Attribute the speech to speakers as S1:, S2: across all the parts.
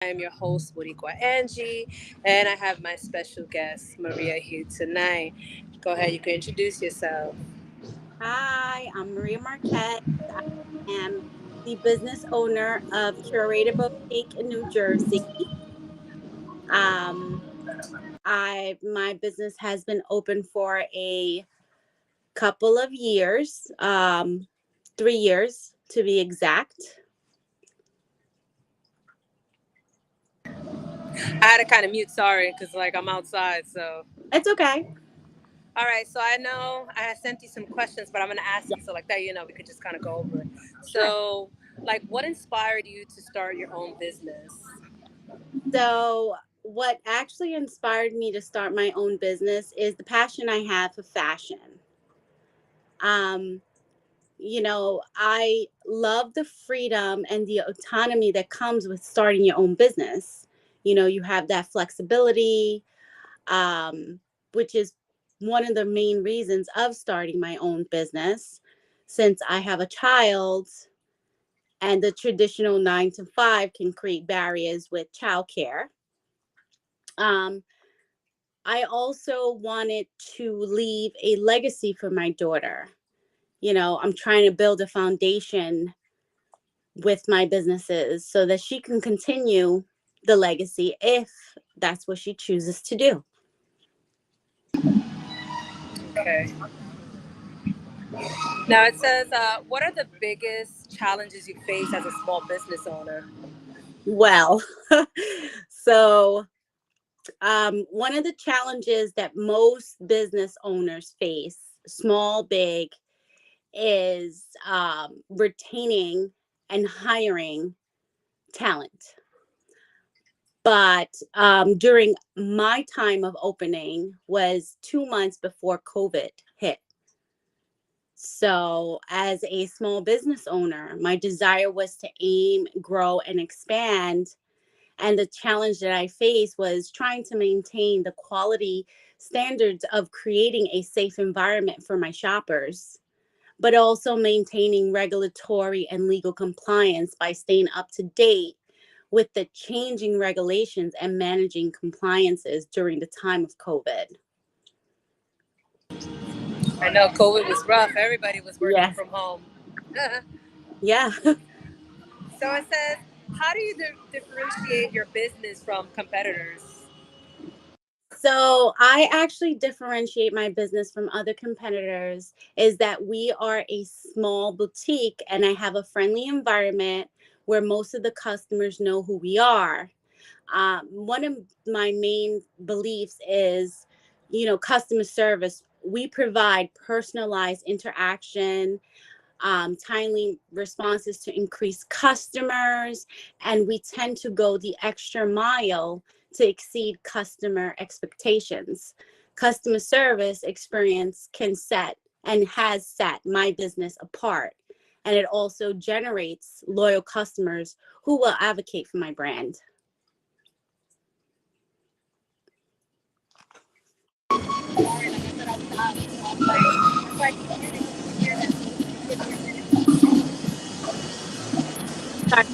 S1: I am your host, Boricua Angie, and I have my special guest, Maria, here tonight. Go ahead, you can introduce yourself.
S2: Hi, I'm Maria Marquez. I am the business owner of Curated Boutique in New Jersey. Um, my business has been open for a couple of years, 3 years to be exact.
S1: I had to kind of mute, sorry, because I'm outside. So,
S2: It's okay.
S1: all right. So I know I sent you some questions, but I'm gonna ask
S2: Yeah,
S1: you so like that, we could just kind of go over it.
S2: sure.
S1: So, what inspired you to start your own business?
S2: So, what actually inspired me to start my own business is the passion I have for fashion. Um, I love the freedom and the autonomy that comes with starting your own business. You have that flexibility, um, which is one of the main reasons of starting my own business. Since I have a child and the traditional 9 to 5 can create barriers with childcare. Um, I also wanted to leave a legacy for my daughter. I'm trying to build a foundation with my businesses so that she can continue the legacy if that's what she chooses to do.
S1: Okay. Now it says, what are the biggest challenges you face as a small business owner?
S2: Well, so one of the challenges that most business owners face, small, big, is retaining and hiring talent. But during my time of opening was 2 months before COVID hit. So, as a small business owner, my desire was to aim, grow, and expand. And the challenge that I faced was trying to maintain the quality standards of creating a safe environment for my shoppers, but also maintaining regulatory and legal compliance by staying up to date with the changing regulations and managing compliances during the time of COVID.
S1: I know COVID was rough. Everybody was working
S2: Yes.
S1: from home. So
S2: Yeah.
S1: it says, how do you differentiate your business from competitors?
S2: So I actually differentiate my business from other competitors is that we are a small boutique and I have a friendly environment where most of the customers know who we are. One of my main beliefs is, customer service. We provide personalized interaction, timely responses to increase customers, and we tend to go the extra mile to exceed customer expectations. Customer service experience can set and has set my business apart, and it also generates loyal customers who will advocate for my brand. Sorry.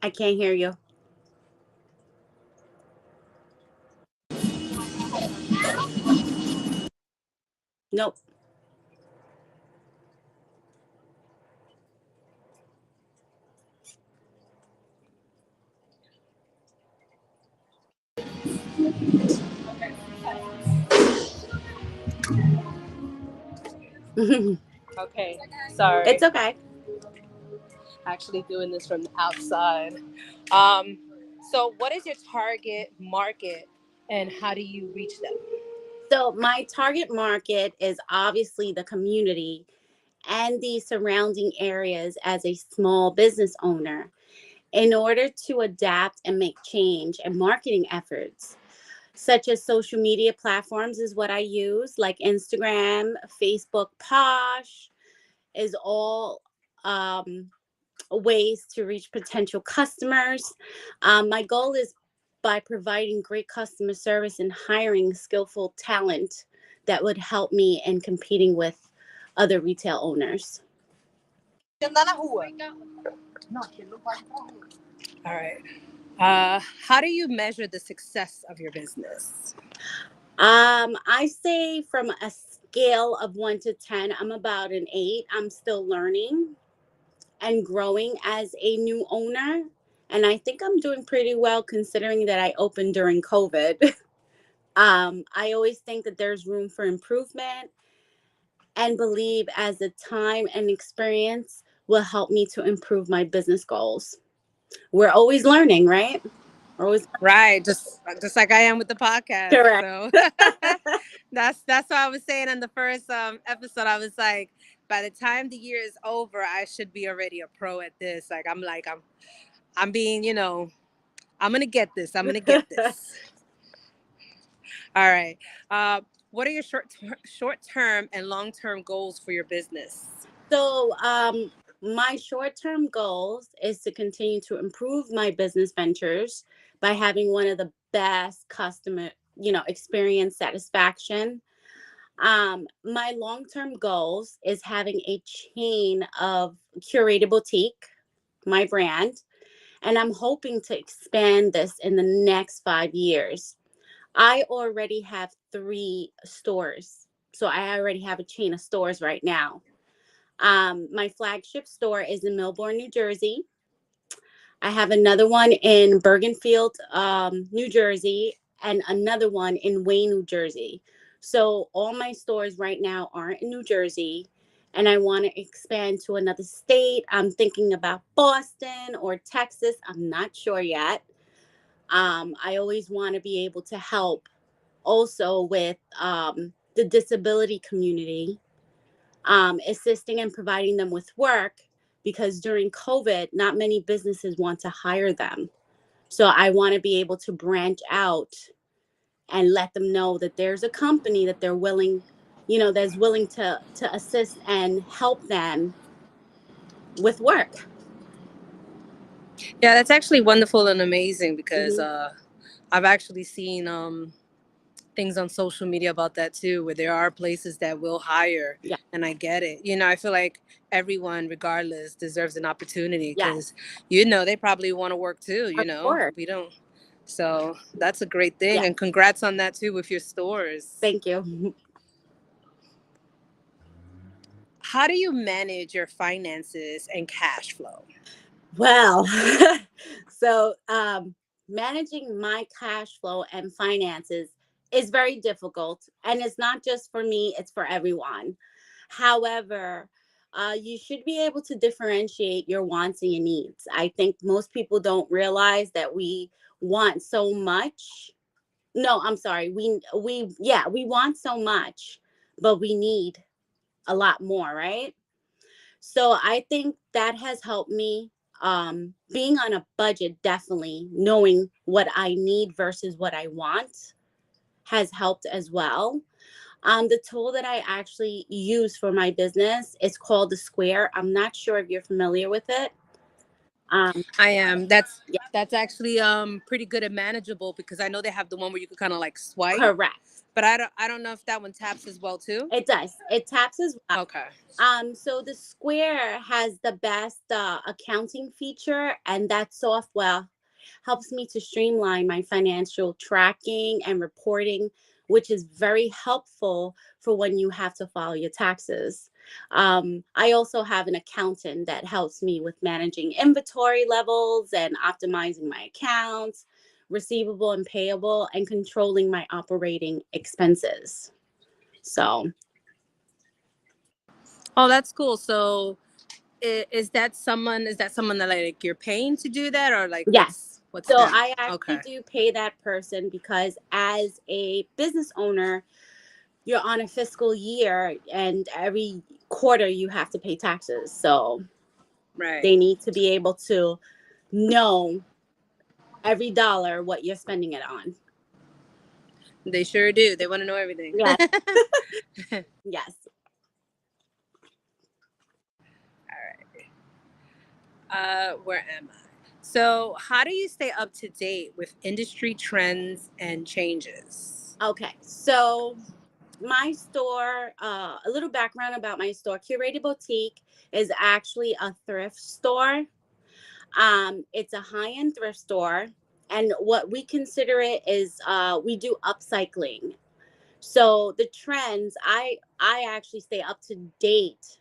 S2: I can't hear you. Nope.
S1: Okay, sorry.
S2: It's okay.
S1: Actually doing this from the outside. Um, so, what is your target market and how do you reach them?
S2: So, my target market is obviously the community and the surrounding areas as a small business owner. In order to adapt and make change and marketing efforts, such as social media platforms, is what I use, like Instagram, Facebook, Posh, is all um, ways to reach potential customers. My goal is by providing great customer service and hiring skillful talent that would help me in competing with other retail owners.
S1: All right. How do you measure the success of your business?
S2: I say from a scale of 1 to 10, I'm about an 8. I'm still learning and growing as a new owner. And I think I'm doing pretty well considering that I opened during COVID. I always think that there's room for improvement and believe as the time and experience will help me to improve my business goals. We're always learning, right? We're always
S1: Right, just like I am with the podcast.
S2: correct.
S1: So that's what I was saying in the first episode. I was like, by the time the year is over, I should be already a pro at this. I'm being, I'm gonna get this. I'm gonna get this. All right. Uh, what are your short term and long term goals for your business?
S2: So, my short term goals is to continue to improve my business ventures by having one of the best customer, experience satisfaction. My long term goals is having a chain of curated boutique, my brand, and I'm hoping to expand this in the next 5 years. I already have 3 stores, so I already have a chain of stores right now. My flagship store is in Melbourne, New Jersey. I have another one in Bergenfield, New Jersey, and another one in Wayne, New Jersey. So all my stores right now are in New Jersey, and I want to expand to another state. I'm thinking about Boston or Texas. I'm not sure yet. I always want to be able to help also with the disability community, assisting and providing them with work because during COVID, not many businesses want to hire them. So I want to be able to branch out and let them know that there's a company that they're willing, that's willing to assist and help them with work.
S1: Yeah, that's actually wonderful and amazing because
S2: Hmm.
S1: I've actually seen things on social media about that too, where there are places that will hire,
S2: Yeah.
S1: and I get it. I feel like everyone, regardless, deserves an opportunity
S2: Yes.
S1: because they probably want to work too.
S2: Of course.
S1: We don't. So that's a great thing,
S2: Yeah.
S1: and congrats on that too with your stores.
S2: Thank you.
S1: How do you manage your finances and cash flow?
S2: Well, so managing my cash flow and finances is very difficult. And it's not just for me, it's for everyone. However, you should be able to differentiate your wants and your needs. I think most people don't realize that we want so much. No, I'm sorry. We want so much, but we need a lot more, right? So I think that has helped me, being on a budget, definitely knowing what I need versus what I want has helped as well. The tool that I actually use for my business is called the Square. I'm not sure if you're familiar with it. Um,
S1: I am. That's
S2: yeah,
S1: that's actually pretty good and manageable because I know they have the one where you can kind of like swipe,
S2: correct.
S1: but I don't know if that one taps as well too.
S2: It does. It taps as well.
S1: Okay.
S2: So the Square has the best accounting feature, and that software helps me to streamline my financial tracking and reporting, which is very helpful for when you have to file your taxes. I also have an accountant that helps me with managing inventory levels and optimizing my accounts, receivable and payable, and controlling my operating expenses. So,
S1: Oh, that's cool. So, is that someone that like you're paying to do that, or like
S2: yes.
S1: what's
S2: So
S1: that?
S2: I actually
S1: Okay.
S2: do pay that person because as a business owner, you're on a fiscal year and every quarter you have to pay taxes. So
S1: Right.
S2: they need to be able to, know every dollar what you're spending it on.
S1: They sure do. They want to know everything.
S2: Yes. Yes.
S1: Where am I? So, how do you stay up to date with industry trends and changes?
S2: Okay. So my store, a little background about my store. Curated Boutique is actually a thrift store. It's a high-end thrift store. And what we consider it is we do upcycling. So the trends, I actually stay up to date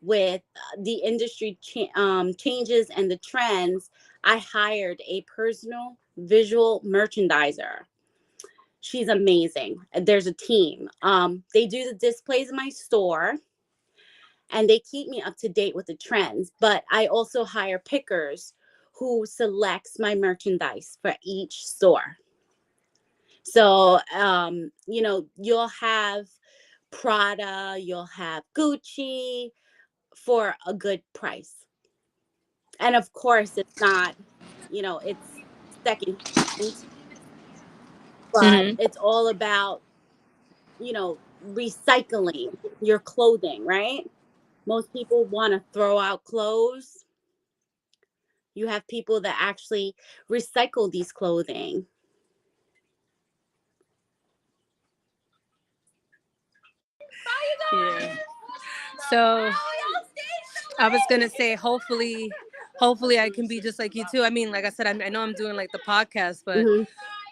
S2: with the industry changes and the trends. I hired a personal visual merchandiser. She's amazing. There's a team. They do the displays in my store and they keep me up to date with the trends. But I also hire pickers who selects my merchandise for each store. So, you'll have Prada, you'll have Gucci for a good price. And of course, it's not, it's second hand, but
S1: Hmm.
S2: it's all about, recycling your clothing, right? Most people want to throw out clothes. You have people that actually recycle these clothing.
S1: Yeah. So, I was gonna say, hopefully, I can be just like you too. I mean, like I said, I know I'm doing like the podcast, but
S2: Hmm.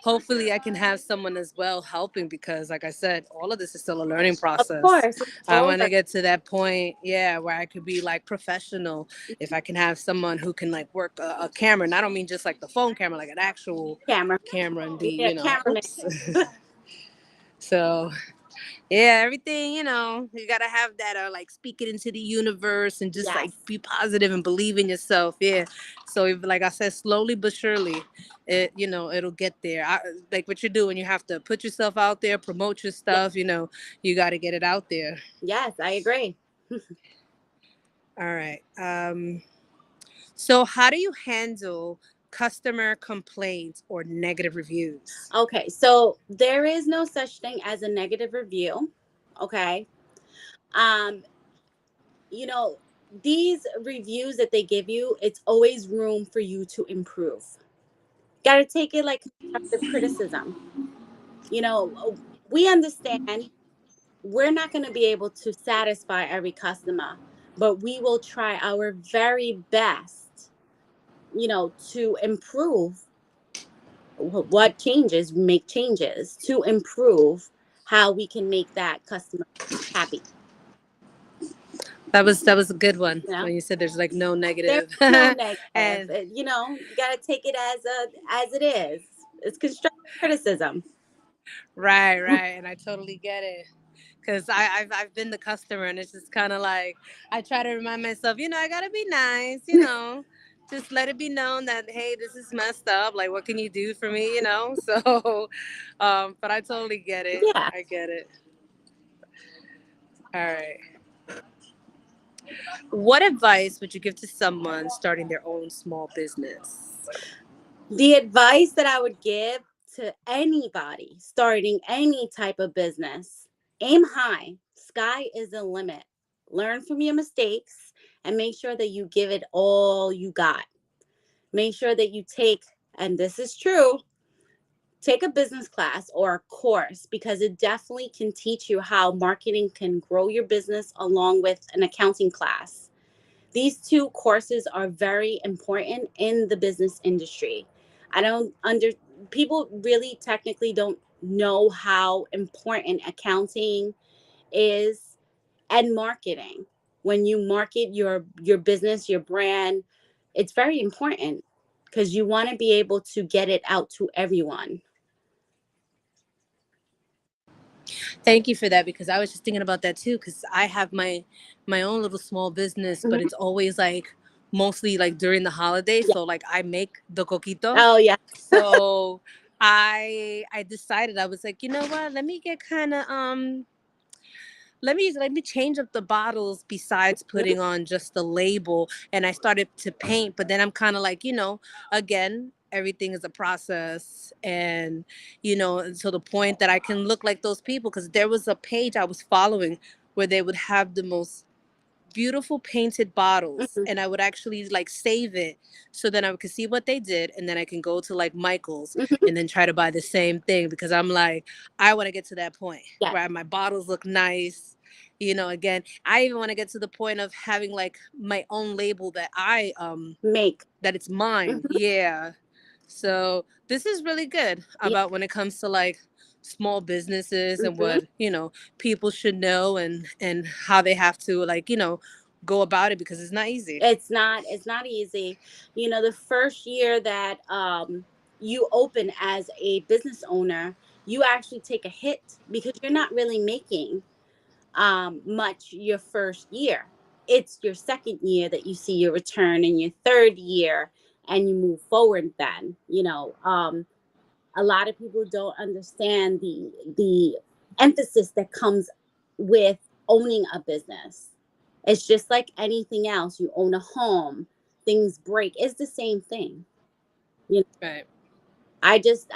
S1: hopefully, I can have someone as well helping because, like I said, all of this is still a learning
S2: Of
S1: process.
S2: course, it's
S1: I
S2: all
S1: want to
S2: learning.
S1: get to that point, yeah, where I could be like professional. If I can have someone who can like work a camera, and I don't mean just like the phone camera, like an actual
S2: Camera.
S1: camera, and
S2: You
S1: be,
S2: need a cameraman.
S1: oops. So yeah, everything, you gotta have that or like speak it into the universe and just like
S2: Yes.
S1: be positive and believe in yourself. Yeah. So if, like I said, slowly but surely, it'll get there. Like what you're doing, you have to put yourself out there, promote your
S2: Yes.
S1: stuff, you got to get it out there.
S2: Yes, I agree.
S1: All right. So how do you handle customer complaints or negative reviews?
S2: Okay, so there is no such thing as a negative review. Okay. Um, you know, these reviews that they give you, it's always room for you to improve. Got to take it like constructive criticism. You know, we understand we're not going to be able to satisfy every customer, but we will try our very best, to improve what changes, make changes to improve how we can make that customer happy.
S1: That was a good one
S2: You know,
S1: when you said there's like no
S2: there's
S1: negative.
S2: no negative.
S1: And
S2: You got to take it as it is. It's constructive criticism.
S1: right, and I totally get it. Because I've been the customer, and it's just kind of like I try to remind myself, I gotta be nice, just let it be known that hey, this is messed up. Like, what can you do for me? So, but I totally get it.
S2: Yeah.
S1: I get it. All right. What advice would you give to someone starting their own small business?
S2: The advice that I would give to anybody starting any type of business: aim high, sky is the limit. Learn from your mistakes and make sure that you give it all you got. Make sure that you take, and this is true, take a business class or a course because it definitely can teach you how marketing can grow your business along with an accounting class. These two courses are very important in the business industry. I don't under People really technically don't know how important accounting is and marketing. When you market your business, your brand, it's very important because you want to be able to get it out to everyone.
S1: Thank you for that because I was just thinking about that too. Because I have my own little small business, but
S2: Mhm.
S1: it's always like mostly like during the holidays.
S2: Yeah.
S1: So like I make the coquito.
S2: Oh yeah.
S1: So I decided I was like, you know what? Let me get kind of let me change up the bottles besides
S2: Mhm.
S1: putting on just the label. And I started to paint, but then I'm kind of like, again, everything is a process. And until the point that I can look like those people, because there was a page I was following where they would have the most beautiful painted bottles,
S2: Mhm.
S1: and I would actually like save it so then I could see what they did, and then I can go to like Michael's
S2: Mhm.
S1: and then try to buy the same thing, because I'm like, I want to get to that point
S2: Yes.
S1: where my bottles look nice. Again, I even want to get to the point of having like my own label that
S2: Make.
S1: that it's mine.
S2: Mhm.
S1: Yeah. So this is really good
S2: Yeah.
S1: about when it comes to like small businesses and
S2: Mhm.
S1: what, people should know, and how they have to like, go about it, because it's not easy.
S2: It's not easy. The first year that you open as a business owner, you actually take a hit because you're not really making much your first year. It's your second year that you see your return, and your third year, and you move forward. Then a lot of people don't understand the emphasis that comes with owning a business. It's just like anything else. You own a home, things break. It's the same thing. You know,
S1: Right.
S2: I just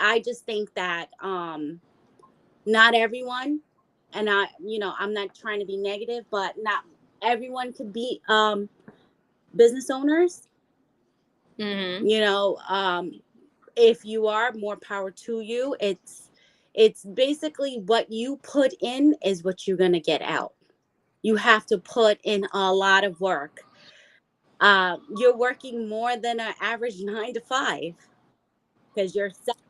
S2: think that not everyone, and I'm not trying to be negative, but not everyone could be business owners.
S1: Mm-hmm.
S2: You know, if you are, more power to you. It's basically what you put in is what you're going to get out. You have to put in a lot of work. You're working more than an average 9 to 5, because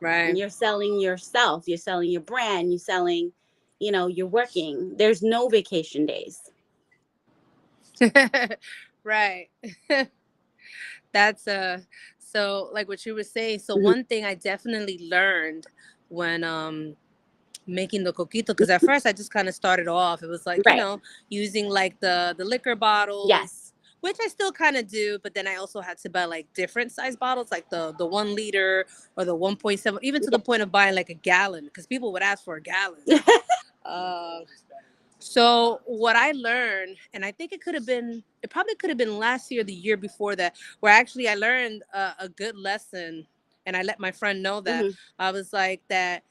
S1: Right.
S2: you're selling yourself, you're selling your brand, you're selling, you're working. There's no vacation days.
S1: Right. That's so like what you were saying. So
S2: Mhm.
S1: one thing I definitely learned when making the coquito, because at first I just kind of started off, it was like,
S2: Right.
S1: using like the liquor
S2: Yes.
S1: bottles, which I still kind of do, but then I also had to buy like different size bottles, like the 1 liter or the 1.7, even to the point of buying like a gallon, because people would ask for a gallon.
S2: Yeah.
S1: uh so what I learned, and I think it probably could have been last year, the year before that, where actually I learned a good lesson, and I let my friend know that.
S2: Hmm.
S1: I was like that,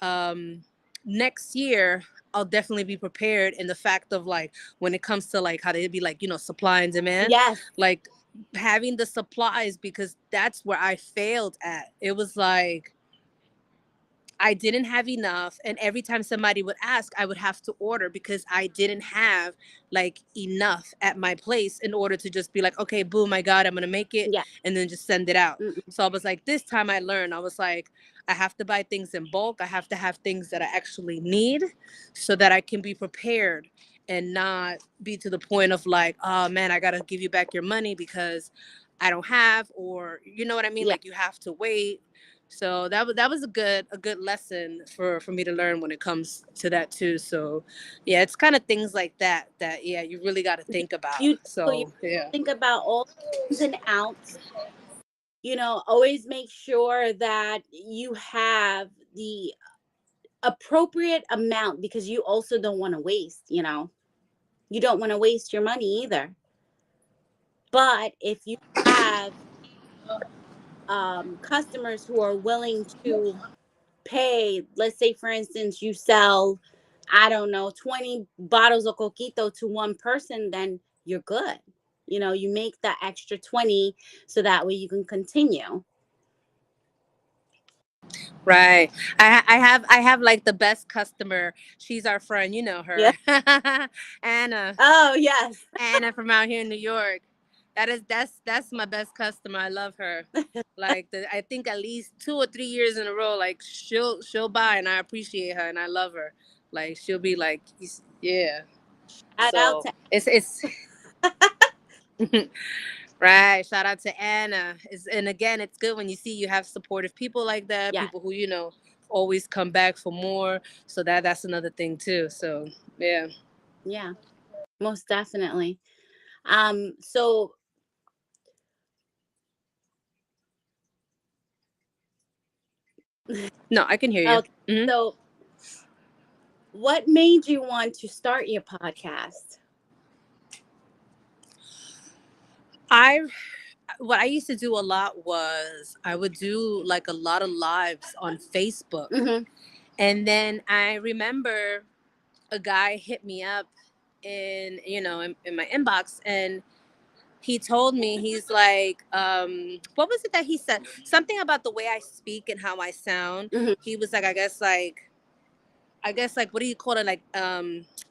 S1: um, next year I'll definitely be prepared in the fact of like when it comes to like how they be like, supply and demand,
S2: Yes.
S1: like having the supplies, because that's where I failed at. It was like I didn't have enough, and every time somebody would ask, I would have to order, because I didn't have like enough at my place in order to just be like, okay, boom, I got it, I'm gonna make it,
S2: Yeah.
S1: and then just send it out.
S2: Mm-mm.
S1: So I was like, this time I learned, I was like, I have to buy things in bulk, I have to have things that I actually need, so that I can be prepared and not be to the point of like, oh man, I gotta give you back your money because I don't have, or you know what I mean,
S2: Yeah.
S1: like you have to wait. So that was a good lesson for me to learn when it comes to that too. So yeah, it's kind of things like that yeah, you really got to think about.
S2: You
S1: So yeah.
S2: think about all the ins and outs. Always make sure that you have the appropriate amount, because you also don't want to waste. You don't want to waste your money either. But if you have customers who are willing to pay, let's say for instance, you sell, I don't know, 20 bottles of coquito to one person, then you're good. You make that extra 20 so that way you can continue.
S1: Right. I have like the best customer. She's our friend, you know
S2: Yeah.
S1: her. Anna.
S2: Oh, yes.
S1: Anna from out here in New York. That's my best customer. I love her. Like I think at least 2 or 3 years in a row, like she'll buy, and I appreciate her and I love her. Like she'll be like, yeah.
S2: Shout out
S1: So
S2: to.
S1: it's right. Shout out to Anna. And again, it's good when you see you have supportive people like that,
S2: Yeah.
S1: people who always come back for more. So that's another thing too. So yeah.
S2: Yeah, most definitely. So
S1: No, I can hear you.
S2: okay.
S1: Hmm.
S2: So What made you want to start your podcast?
S1: I what I used to do a lot was I would do like a lot of lives on Facebook.
S2: Mm-hmm.
S1: And then I remember a guy hit me up in my inbox, and he told me, he's like, what was it that he said? Something about the way I speak and how I sound.
S2: Mm-hmm.
S1: He was like, I guess like what do you call it,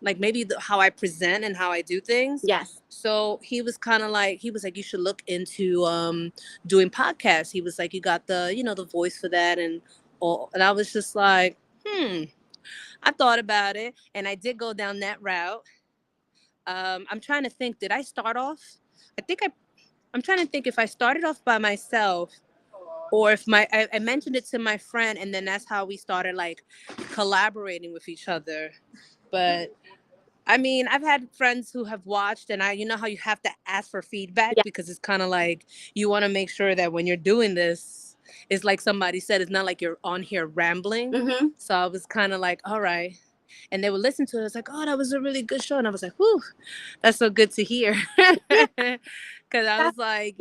S1: like maybe how I present and how I do things.
S2: Yes.
S1: So he was like, you should look into doing podcasts. He was like, you got the voice for that, and all. And I was just like, I thought about it, and I did go down that route. I'm trying to think, did I start off? I think I'm trying to think if I started off by myself, or if I mentioned it to my friend, and then that's how we started like collaborating with each other. But I mean, I've had friends who have watched, and you know how you have to ask for feedback,
S2: Yeah.
S1: because it's kind of like you want to make sure that when you're doing this, it's like somebody said, it's not like you're on here rambling.
S2: Mm-hmm.
S1: So I was kind of like, all right. And they would listen to it. I was like, oh, that was a really good show. And I was like, whew, that's so good to hear.
S2: Yeah.
S1: Because I was like,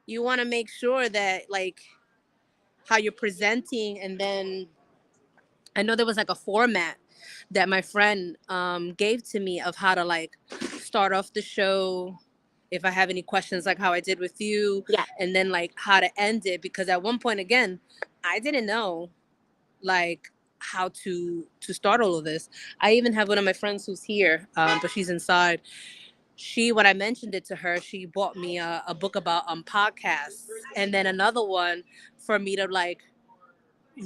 S1: you want to make sure that, like, how you're presenting. And then I know there was like a format that my friend gave to me of how to like start off the show, if I have any questions, like how I did with you,
S2: Yeah.
S1: and then like how to end it. Because at one point, again, I didn't know like how to start all of this. I even have one of my friends who's here, but she's inside. When I mentioned it to her, she bought me a book about podcasts, and then another one for me to like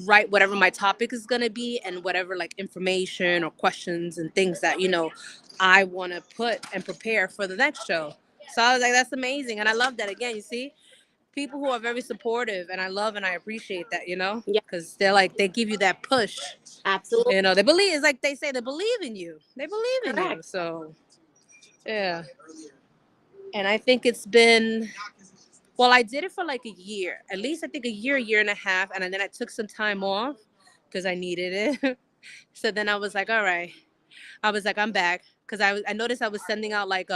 S1: write whatever my topic is going to be, and whatever like information or questions and things that I want to put and prepare for the next show. So I was like, that's amazing, and I love that. Again, you see, people who are very supportive, and I love and I appreciate that,
S2: Yeah.
S1: because they're like, they give you that push.
S2: Absolutely
S1: They believe. It's like they say, they believe in you. They believe in you.
S2: correct.
S1: So yeah. And I think it's been, well, I did it for like a year, at least. I think a year and a half, and then I took some time off because I needed it. So then I was like, all right. I was like, I'm back, because I noticed I was sending out like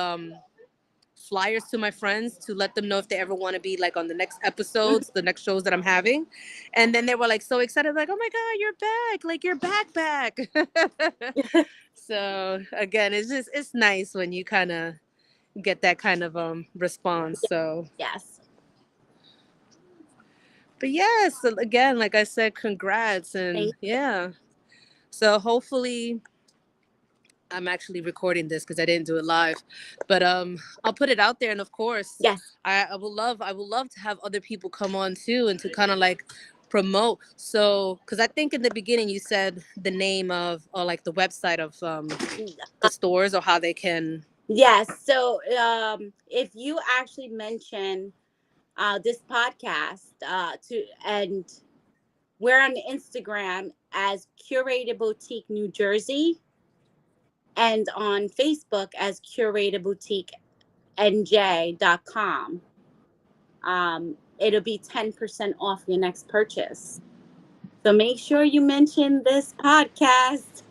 S1: flyers to my friends to let them know if they ever want to be like on the next episodes, the next shows that I'm having. And then they were like so excited, like, oh my God, you're back. Like, you're back.
S2: Mm-hmm.
S1: So again, it's nice when you kind of get that kind of response. So,
S2: Yes.
S1: but yes, so again, like I said, congrats. And
S2: Thank you.
S1: yeah, so hopefully I'm actually recording this because I didn't do it live, but I'll put it out there. And of course,
S2: Yes.
S1: I will love to have other people come on too, and to kind of like promote. So, because I think in the beginning you said the name of, or like the website of the stores, or how they can.
S2: Yes. So if you actually mention this podcast and we're on Instagram as Curated Boutique New Jersey and on Facebook as Curated Boutique NJ.com. It'll be 10% off your next purchase. So make sure you mention this podcast.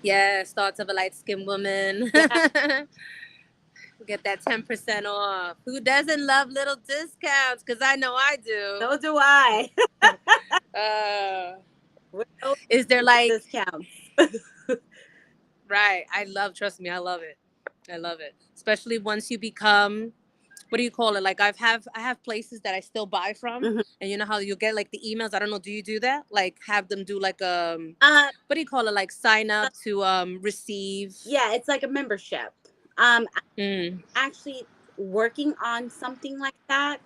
S1: Yes, thoughts of a light skinned woman.
S2: Yeah,
S1: Get that 10% off. Who doesn't love little discounts? Because I know I do.
S2: so do I.
S1: Uh,
S2: We're always
S1: is there
S2: looking for
S1: like,
S2: discounts.
S1: right? Trust me, I love it. I love it. Especially once you become, what do you call it? Like, I have places that I still buy from.
S2: Mhm.
S1: And you know how you get like the emails? I don't know. Do you do that? Like, have them do like,
S2: Uh,
S1: what do you call it? Like, sign up to receive.
S2: yeah, it's like a membership. I'm
S1: Mm,
S2: actually working on something like that.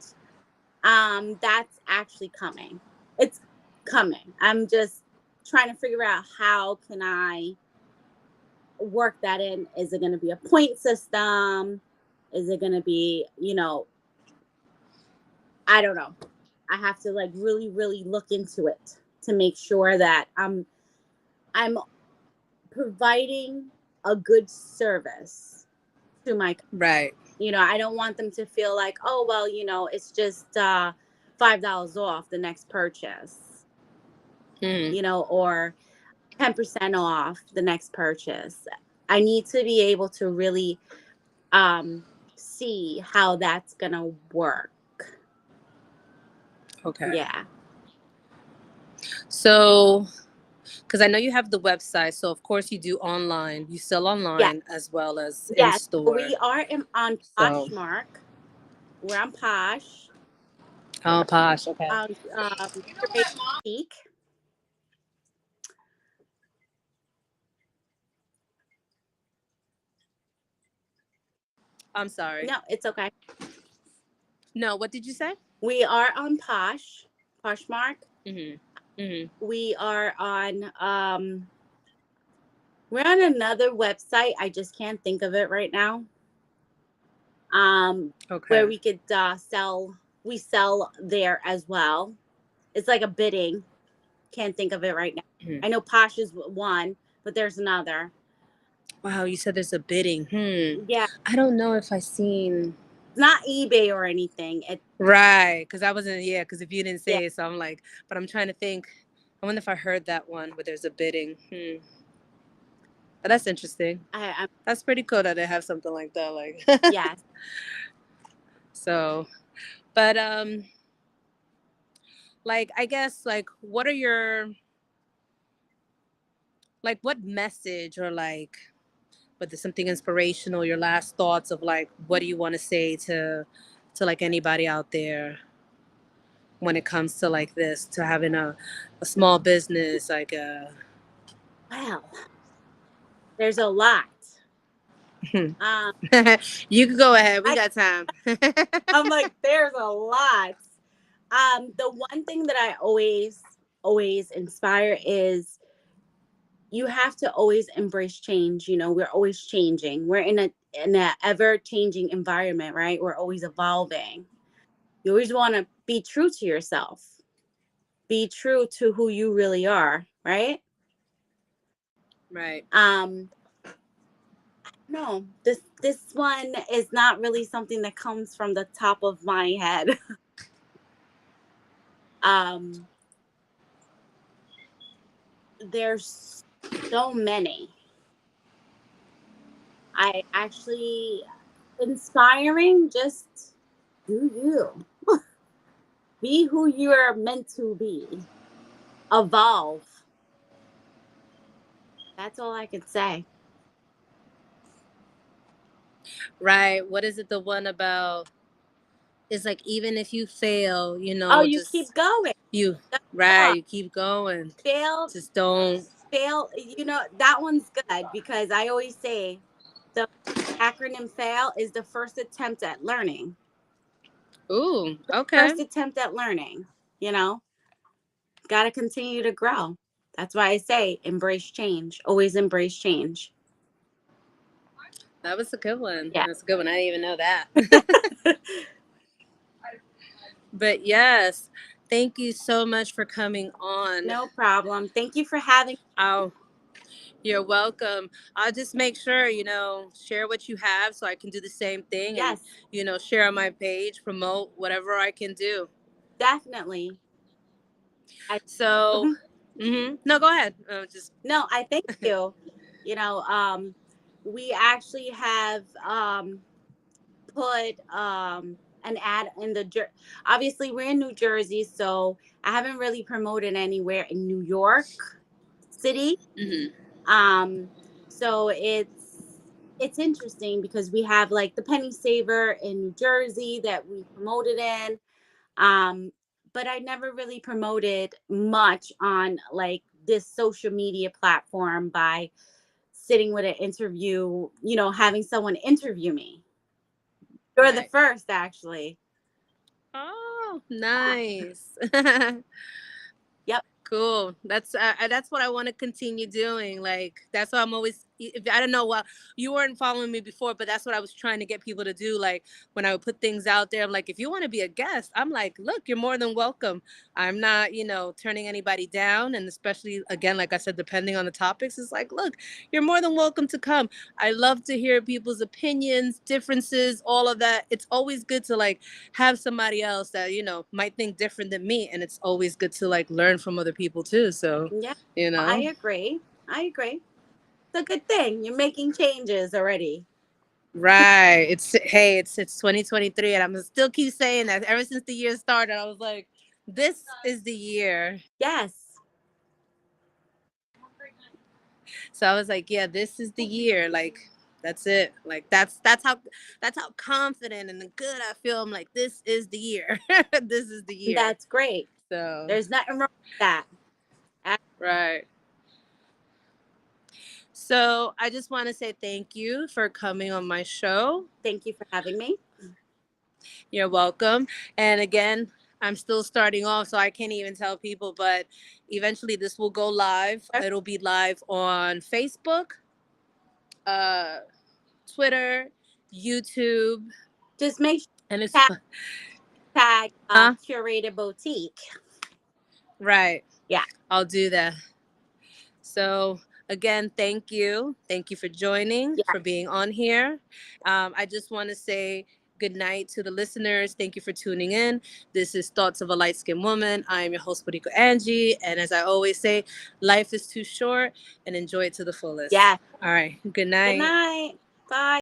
S2: That's actually coming. It's coming. I'm just trying to figure out how can I work that in. Is it going to be a point system? Is it going to be, I don't know. I have to like really, really look into it to make sure that I'm providing a good service to my,
S1: right.
S2: I don't want them to feel like, oh well, it's just $5 off the next purchase,
S1: Mm,
S2: or 10% off the next purchase. I need to be able to really um see how that's gonna work.
S1: Okay.
S2: Yeah.
S1: So, because I know you have the website, so of course you do online. You sell
S2: Yeah.
S1: online as well as in
S2: Yes. So
S1: store.
S2: we are on
S1: So,
S2: Poshmark. We're on Posh.
S1: oh, Posh. Okay.
S2: On Curate Peak.
S1: I'm sorry.
S2: No, it's okay.
S1: No, what did you say?
S2: We are on Poshmark.
S1: Mm-hmm. Mm-hmm.
S2: We are on we're on another website. I just can't think of it right now. Where
S1: Okay.
S2: we could sell, we sell there as well. It's like a bidding. Can't think of it right now.
S1: Mhm.
S2: I know Posh is one, but there's another.
S1: Wow, you said there's a bidding. Hmm.
S2: Yeah,
S1: I don't know if I seen.
S2: it's not eBay or anything. It
S1: Right, because I wasn't. Yeah, because if you didn't
S2: Yeah,
S1: say it, so I'm like, but I'm trying to think. I wonder if I heard that one where there's a bidding. Hmm. But that's interesting.
S2: I'm
S1: That's pretty cool that they have something like that. Like,
S2: yes.
S1: so, but like I guess like what are your like what message or like whether something inspirational, your last thoughts of like what do you want to say to like anybody out there when it comes to like this, to having a small business, like
S2: Well, there's a lot. Um,
S1: you can go ahead. We
S2: I
S1: got time.
S2: I'm like, there's a lot. The one thing that I always inspire is you have to always embrace change. You know, we're always changing. We're in a ever changing environment, right? We're always evolving. You always want to be true to yourself. Be true to who you really are, right?
S1: Right.
S2: Um, no, this one is not really something that comes from the top of my head. um, there's so many. I actually inspiring. Just do you. Be who you're meant to be. Evolve. That's all I can say.
S1: Right. What is it the one about? It's like even if you fail,
S2: Oh, you
S1: just
S2: keep going.
S1: you
S2: Don't give
S1: right,
S2: up.
S1: you keep going.
S2: Fail,
S1: Just don't.
S2: fail. That one's good because I always say the acronym FAIL is the first attempt at learning.
S1: Ooh, okay.
S2: First attempt at learning. You know, got to continue to grow. That's why I say embrace change. Always embrace change.
S1: That was a good one.
S2: Yeah.
S1: That's a good one. I didn't even know that. But yes, thank you so much for coming on.
S2: No problem. Thank you for having.
S1: Oh, you're welcome. I'll just make sure, share what you have so I can do the same thing and,
S2: Yes,
S1: share on my page, promote whatever I can do.
S2: definitely. I
S1: So,
S2: Mhm.
S1: no, go ahead. Just
S2: No, I thank you. You know, we actually have put an ad in obviously we're in New Jersey, so I haven't really promoted anywhere in New York City.
S1: mhm.
S2: Um, so it's interesting because we have like the Penny Saver in New Jersey that we promoted in. Um, but I never really promoted much on like this social media platform by sitting with an interview, having someone interview me. You're the
S1: Right.
S2: first, actually.
S1: Oh,
S2: Yeah.
S1: nice.
S2: Yep.
S1: Cool. That's what I want to continue doing. Like that's why I'm always. If, I don't know what you weren't following me before, but that's what I was trying to get people to do. Like when I would put things out there, I'm like, if you want to be a guest, I'm like, look, you're more than welcome. I'm not, turning anybody down, and especially again, like I said, depending on the topics, it's like, look, you're more than welcome to come. I love to hear people's opinions, differences, all of that. It's always good to like have somebody else that might think different than me, and it's always good to like learn from other people too, so
S2: Yeah.
S1: you
S2: I
S1: know
S2: agree. I agree. It's a good thing. You're making changes already.
S1: Right. It's 2023, and I'm still keep saying that ever since the year started. I was like, this is the year.
S2: Yes.
S1: So I was like, yeah, this is the year. Like that's it. Like that's how confident and good I feel. I'm like, this is the year. This is the year.
S2: That's great.
S1: So
S2: There's nothing wrong with that. Uh,
S1: right. So I just want to say thank you for coming on my show.
S2: Thank you for having me.
S1: You're welcome. And again, I'm still starting off, so I can't even tell people, but eventually this will go live. It'll be live on Facebook, uh, Twitter, YouTube,
S2: Just make
S1: and
S2: sure
S1: it's
S2: to tag
S1: huh?
S2: curated boutique.
S1: Right.
S2: Yeah.
S1: I'll do that. So again, thank you. Thank you for joining,
S2: Yeah.
S1: for being on here. I just want to say good night to the listeners. Thank you for tuning in. This is Thoughts of a Light Skinned Woman. I am your host, Borico Angie. And as I always say, life is too short and enjoy it to the fullest.
S2: Yeah.
S1: All right. Good
S2: Good
S1: night.
S2: night. Bye.